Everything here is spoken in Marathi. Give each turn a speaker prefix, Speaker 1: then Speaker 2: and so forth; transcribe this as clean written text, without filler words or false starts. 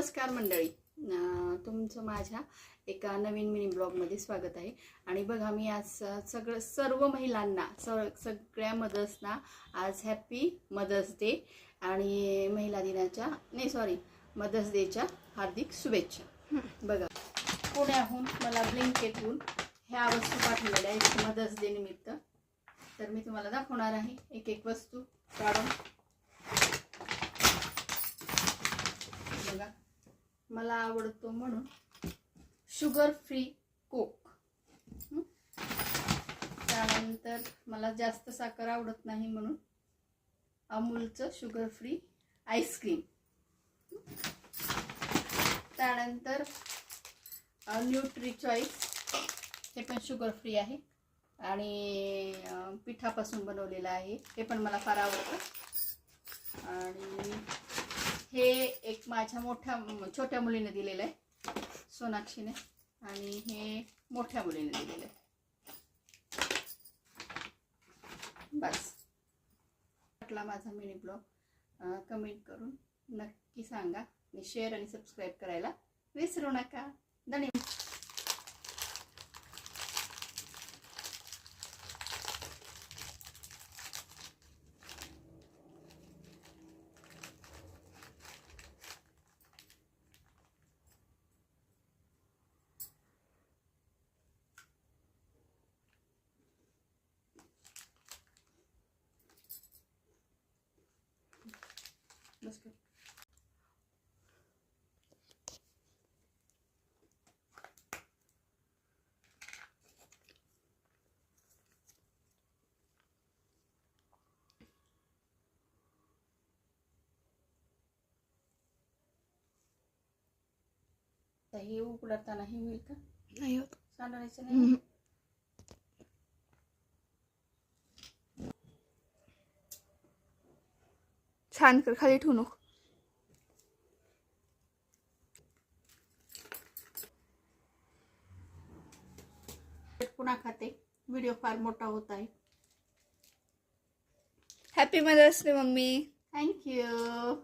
Speaker 1: नमस्कार मंडळी, तुमचं माझ्या एका नवीन मिनी ब्लॉगमध्ये स्वागत आहे। आणि बघा मी आज सर्व महिलांना सगळ्या मदर्सना आज हॅपी मदर्स डे आणि महिला दिनाच्या मदर्स डेच्या हार्दिक शुभेच्छा। बघा पुण्याहून मला ब्लिंकिटहून ह्या वस्तू पाठवलेल्या आहेत मदर्स डे निमित्त। तर मी तुम्हाला दाखवणार आहे एक एक वस्तू काढून। बघा मला आवडतो म्हणून शुगर फ्री कोक, त्यानंतर मला जास्त साखर आवडत नाही म्हणून अमूलचं शुगर फ्री आईस्क्रीम, त्यानंतर न्यूट्री चॉईस हे पण शुगर फ्री आहे आणि पिठापासून बनवलेलं आहे, हे पण मला फार आवडतं। आणि हे एक माझ्या छोट्या मुलीने दिलेलं आहे सोनाक्षीने, आणि हे मोठ्या मुलीने दिलेलं आहे। बस वाटला माझा मिनी ब्लॉग, कमेंट करून नक्की सांगा आणि शेअर आणि सबस्क्राईब करायला विसरू नका। धन्यवाद। बस कर। हे उघडताना हे होईल का?
Speaker 2: नाही होत,
Speaker 1: सांडायचं नाही।
Speaker 2: छान कर, खाली ठेवू नको।
Speaker 1: पुन्हा खाते, व्हिडिओ फार मोठा होत आहे।
Speaker 2: Happy mother's day mummy.
Speaker 1: Thank you.